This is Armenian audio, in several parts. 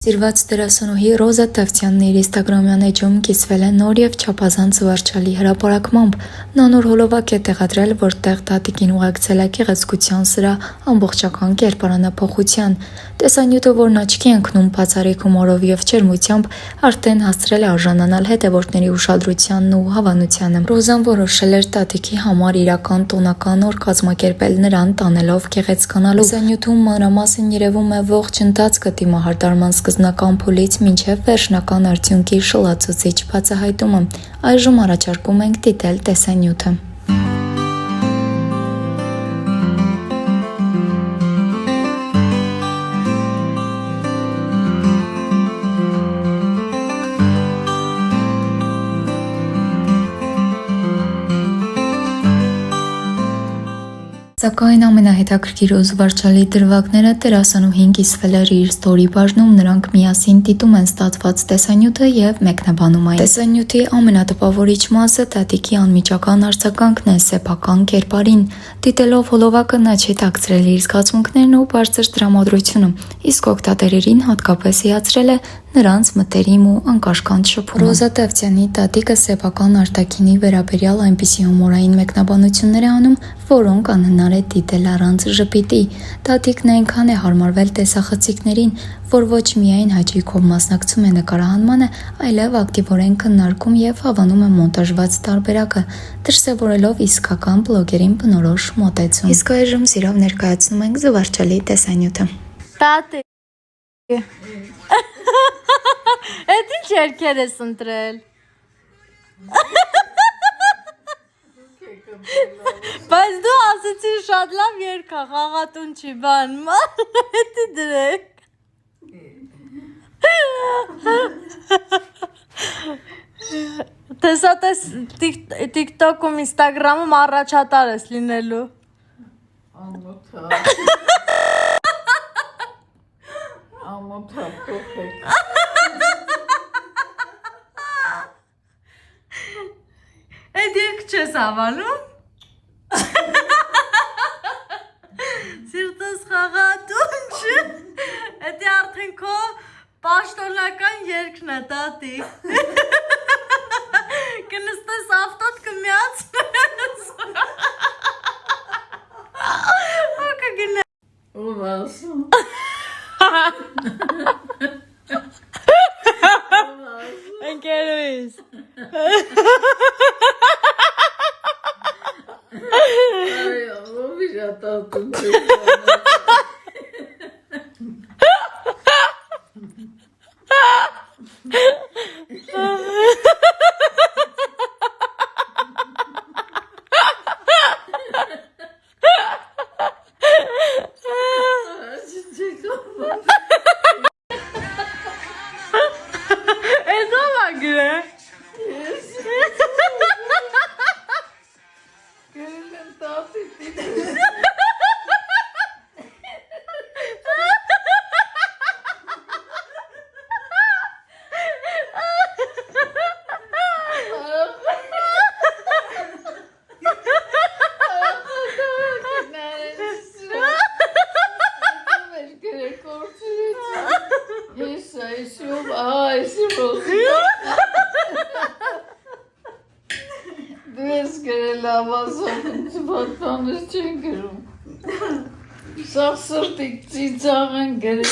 Սիրված դերասանուհի Ռոզա Տավթյանն իր ինստագրամյան էջում կիսվել է նոր և չափազանց զվարճալի հրապարակմամբ։ Նա նոր հոլովակ է տեղադրել, որտեղ տատիկին ուղեկցել է գեղեցկության սրա ամբողջական կերպարանափոխության։ Տեսանյութը, որն աչքի է ընկնում բացառիկ հումորով և ջերմությամբ, արդեն հասցրել է արժանանալ հետևորդների ուշադրությանն ու հավանությանը։ Ռոզան որոշել էր տատիկի համար իրական տոնական օր կազմակերպել, նրան տանելով գեղեցկանալու։ Տեսանյութում մանրամասն երևում է ողջ ընթացքը դիմահարդարման սկզբնական փուլից մինչև վերջնական արդյունքի շլացուցիչ բացահայտումը։ Այժմ առաջարկում ենք դիտել տեսանյութը։ Սակայն ամենահետաքրքիր ու զվարճալի դրվագները դերասանուհին կիսվել էր իր ստորի բաժնում, նրանք միասին դիտում են ստացված տեսանյութը և մեկնաբանում այն։ Տեսանյութի ամենատպավորիչ մասը տատիկի անմիջական արձագանքն է սեփական կերպարին։ Դիտելով հոլովակը նա չի թաքցրել իր զգացմունքներն ու բարձր տրամադրությունը, իսկ օգտատերերին հատկապես հիացրել է նրանց մտերիմ ու անկաշկանդ շփումը։ Ռոզա Տավթյանի տատիկը սեփական արտաքինի վերաբերյալ այնպիսի հումորային մեկնաբանություններ է անում, որոնք անհնար է դիտել առանց ժպիտի։ Տատիկն այնքան է հարմարվել տեսախցիկներին, որ ոչ միայն հաճույքով մասնակցում է նկարահանմանը, այլև ակտիվորեն քննարկում և հավանում է մոնտաժված տարբերակը, դրսևորելով իսկական բլոգերին բնորոշ մոտեցում։ Իսկ այժմ սիրով ներկայացնում ենք զվարճալի տեսանյութը։ Տատի Էդ ինչ երգեր ես ընտրել։ Բայց դու ասեցի շատ լավ երգ ա, խաղատուն չի բան, էդի դրեք։ Տեսատես TikTok-ում, Instagram-ում առաջատար ես լինելու։ Ամոթա փոխեք։ Էդ երգ չես հավանում։ Սիրտս խաղատուն չի։ Էդի արդեն քո պաշտոնական երգն է, տատի։ Կնստես ավտոտ կմիացնես։ Կգնա։ Ով ասում։ Ընկերուհիս։ Այ ով իր ատատուն չի։ Դու ես գրել ավազով պատանես չեն գրում։ Սաղ սրտիկ ծիծաղ են գրել։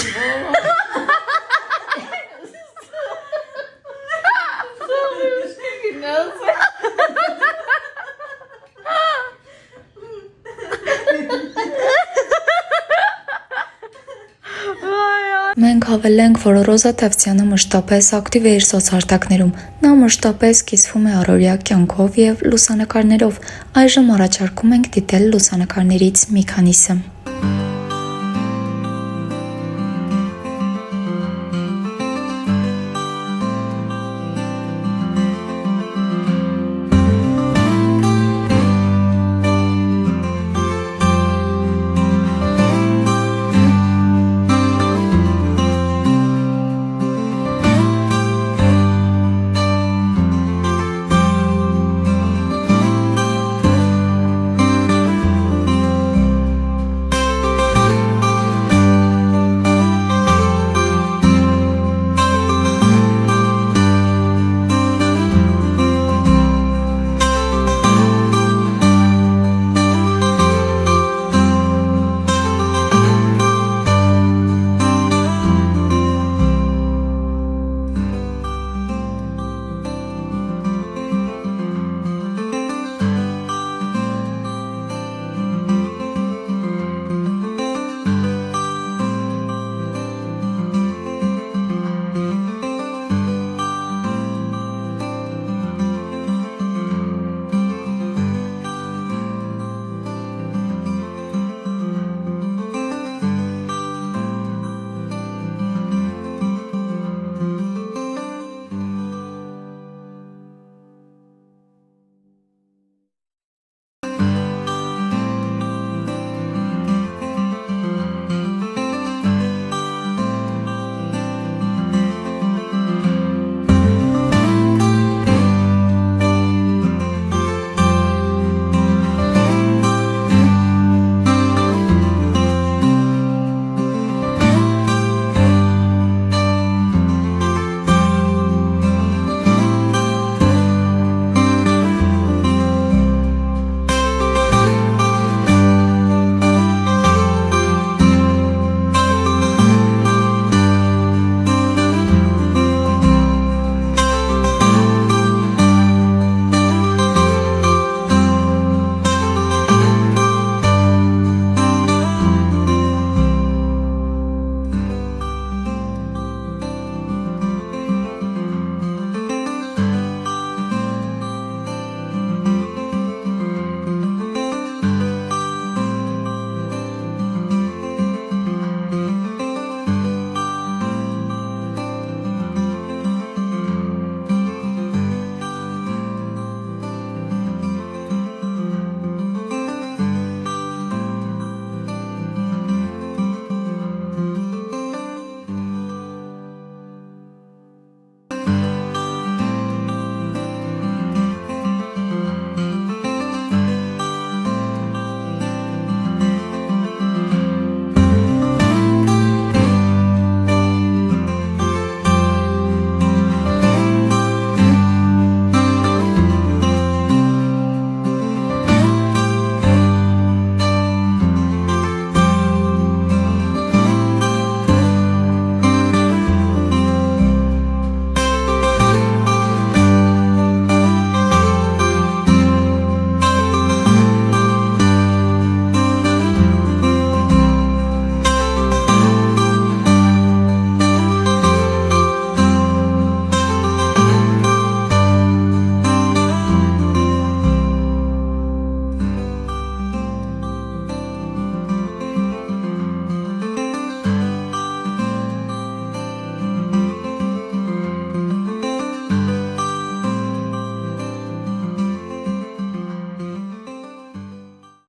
Սաղ ուշկի գնաց։ Մենք հավելենք, որ Ռոզա Տավթյանը մշտապես ակտիվ է իր սոցհարթակներում։ Նա մշտապես կիսվում է առօրյա կյանքով և լուսանկարներով։ Այժմ առաջարկում ենք դիտել լուսանկարներից մի քանիսը։